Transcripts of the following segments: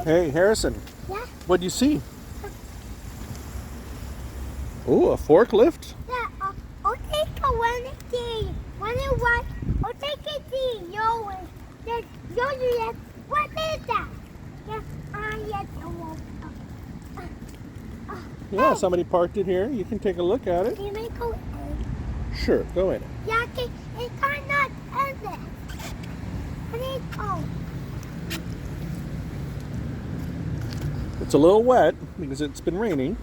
Hey, Harrison. Yeah. What do you see? Oh, a forklift? Yeah. I'll take a one of these. One of what? I'll take a these. Yours. Yours. What is that? Yeah. Yes. Yeah, Hey. somebody parked it here. You can take a look at it. Can we go in? Sure, go in it. Yeah. It's kind of ended. Please go. It's a little wet because it's been raining.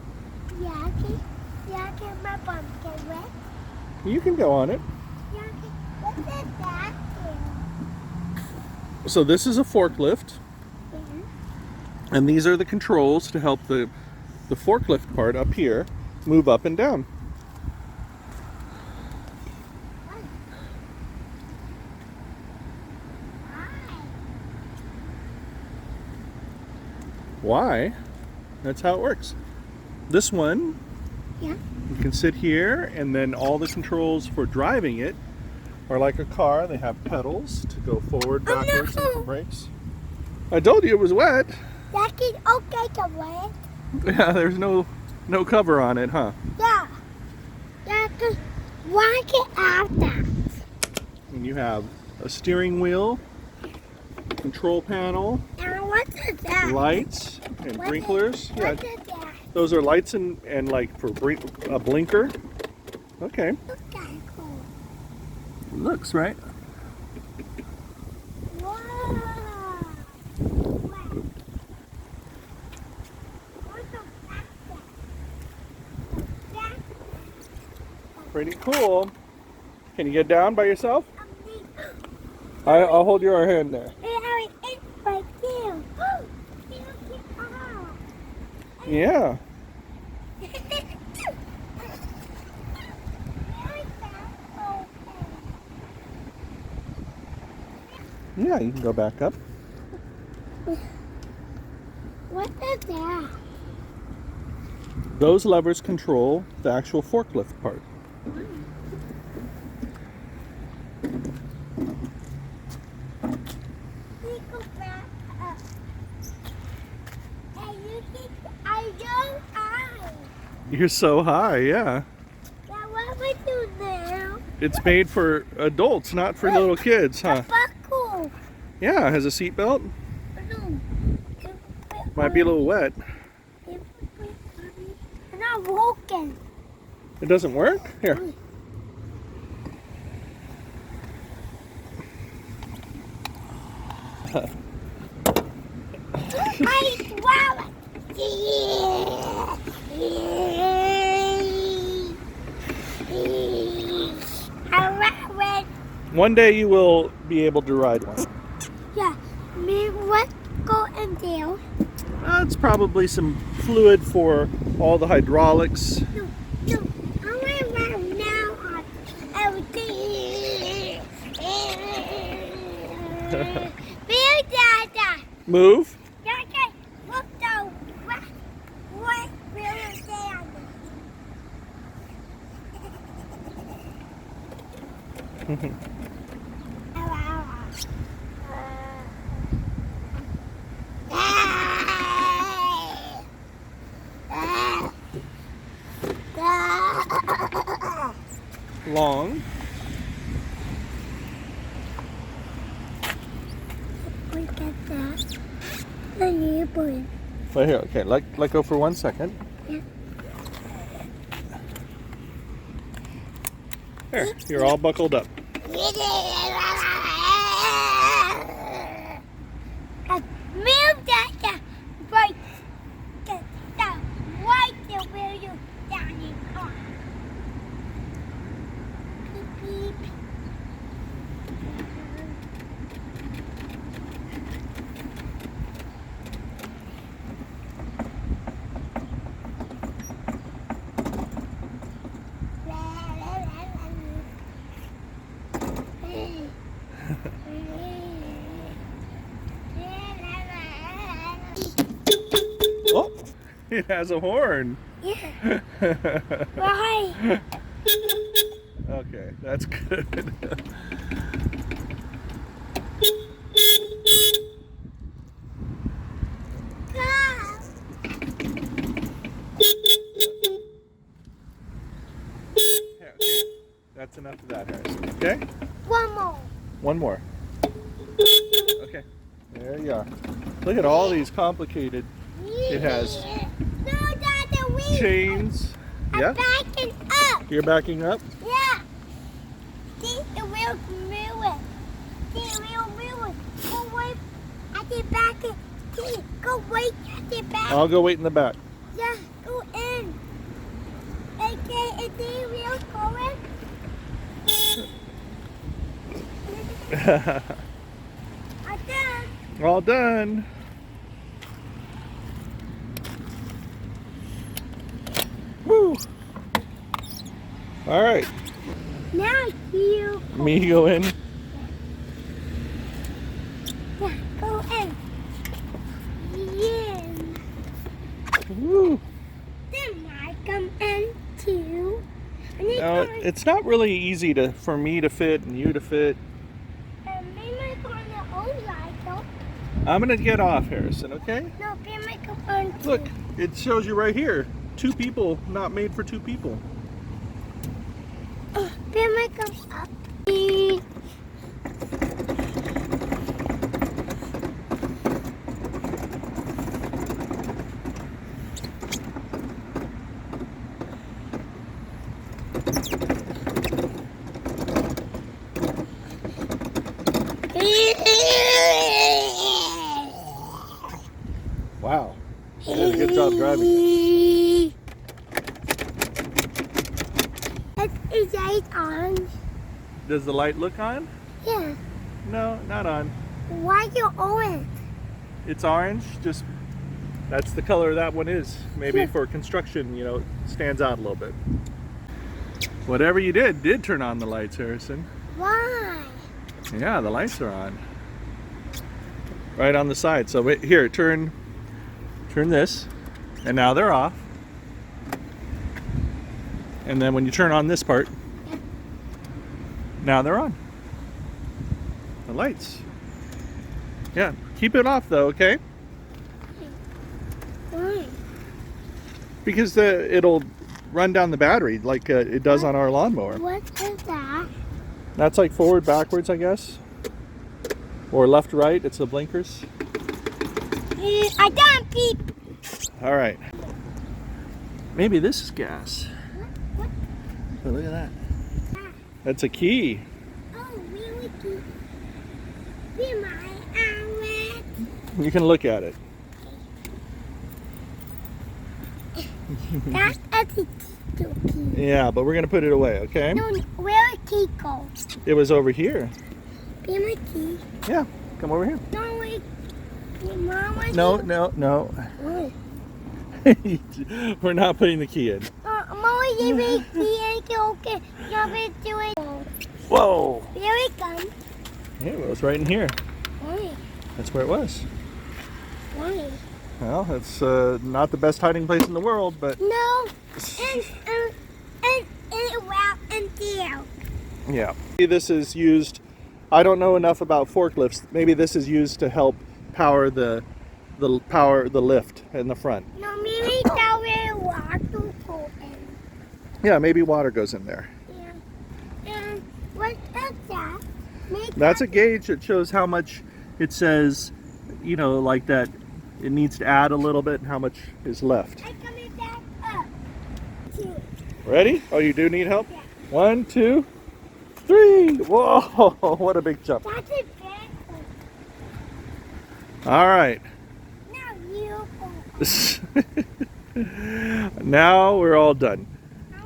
Yeah. Can my bum get wet? You can go on it. Yeah. What is that? So this is a forklift, and these are the controls to help the forklift part up here move up and down. Why? That's how it works. This one, Yeah. you can sit here, and then all the controls for driving it are like a car. They have pedals to go forward, backwards, and for brakes. I told you it was wet. That is okay to wet. Yeah, there's no cover on it, huh? Yeah. Cause why get out that? And you have a steering wheel, control panel, And what is that? lights, and What sprinklers. Yeah, What is that? those are lights and like for a blinker. Okay, Okay, cool. looks right. Wow. What's the back there? Pretty cool. Can you get down by yourself? Back. I'll hold your hand there. It's right there. Yeah. Yeah, you can go back up. What is that? Those levers control the actual forklift part. We go back up. And you think I know I. You're so high, yeah. Now what we do now? It's made for adults, not for little kids, huh? Buckle. Yeah, it has a seatbelt. No. Might be a little wet. I'm not walking. It doesn't work? Here. I wow. One day you will be able to ride one. Yeah, me what go in there? It's probably some fluid for all the hydraulics. No, I want to run now on everything. Bill Dada. Move. Dada, look though. What Bill Dada? Long. Look at that. The new boy. Right here. Okay, let go for 1 second. Yeah. There, you're all buckled up. Move that right. The right where you standing on. Beep beep. Oh, it has a horn. Yeah. Why? Okay, that's good. That's enough of that, Harrison. Okay? One more. One more. Okay. There you are. Look at all these complicated. It has No, Dad, the wheel. chains. I'm Yeah? backing up. You're backing up? Yeah. See, the wheel's moving. See, the wheel moving. Go wait at the back. See, go wait at the back. I'll go wait in the back. Yeah, go in. Okay, is the wheel going? I'm done. All done. Woo! All right. Now you Me go in. yeah, go in. Yeah. Woo! Then I come in too. And then Now, it's not really easy for me to fit and you to fit. me might go on the old side though. I'm gonna get off, Harrison, okay? No, me might come on too. Look, it shows you right here. 2 people, not made for 2 people. Me might come up. Wow. You did a good job driving it. Is light on? Does the light look on? Yeah. No, not on. Why you orange? It's orange, just that's the color that one is. Maybe for construction, you know, it stands out a little bit. Whatever you did turn on the lights, Harrison. Why? Yeah, the lights are on. Right on the side. So wait, here, turn this, and now they're off. And then when you turn on this part, now they're on. The lights. Yeah, keep it off though, okay? Why? Because it'll run down the battery like it does on our lawnmower. What is that? That's like forward, backwards, I guess. Or left, right, it's the blinkers. I don't beep. All right. Maybe this is gas. What? Oh, look at that. That's a key. Oh, really cute. Be my outlet. You can look at it. That's a key. Yeah, but we're going to put it away, okay? No, where did key go? It was over here. Be my key. Yeah, come over here. No, wait. Mama, No, no, no. Wait. We're not putting the key in. Mama, you make key. Okay. You're doing. Whoa! Here it comes. Yeah, it was right in here. Why? That's where it was. Why? Well, it's not the best hiding place in the world, but No. And well and there. yeah. Maybe this is used. I don't know enough about forklifts. Maybe this is used to help power the lift in the front. No, maybe that way water go in. Yeah, maybe water goes in there. Yeah. And what is that? That's a gauge that shows how much it says, you know, like that it needs to add a little bit and how much is left. I'm coming back up. 2. Ready? Oh, you do need help? Yeah. 1, 2, 3. Whoa, what a big jump. That's a bad one. All right. Now you go. Now we're all done.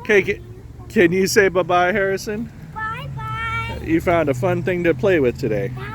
Okay, can you say bye-bye, Harrison? Bye-bye. You found a fun thing to play with today. Bye.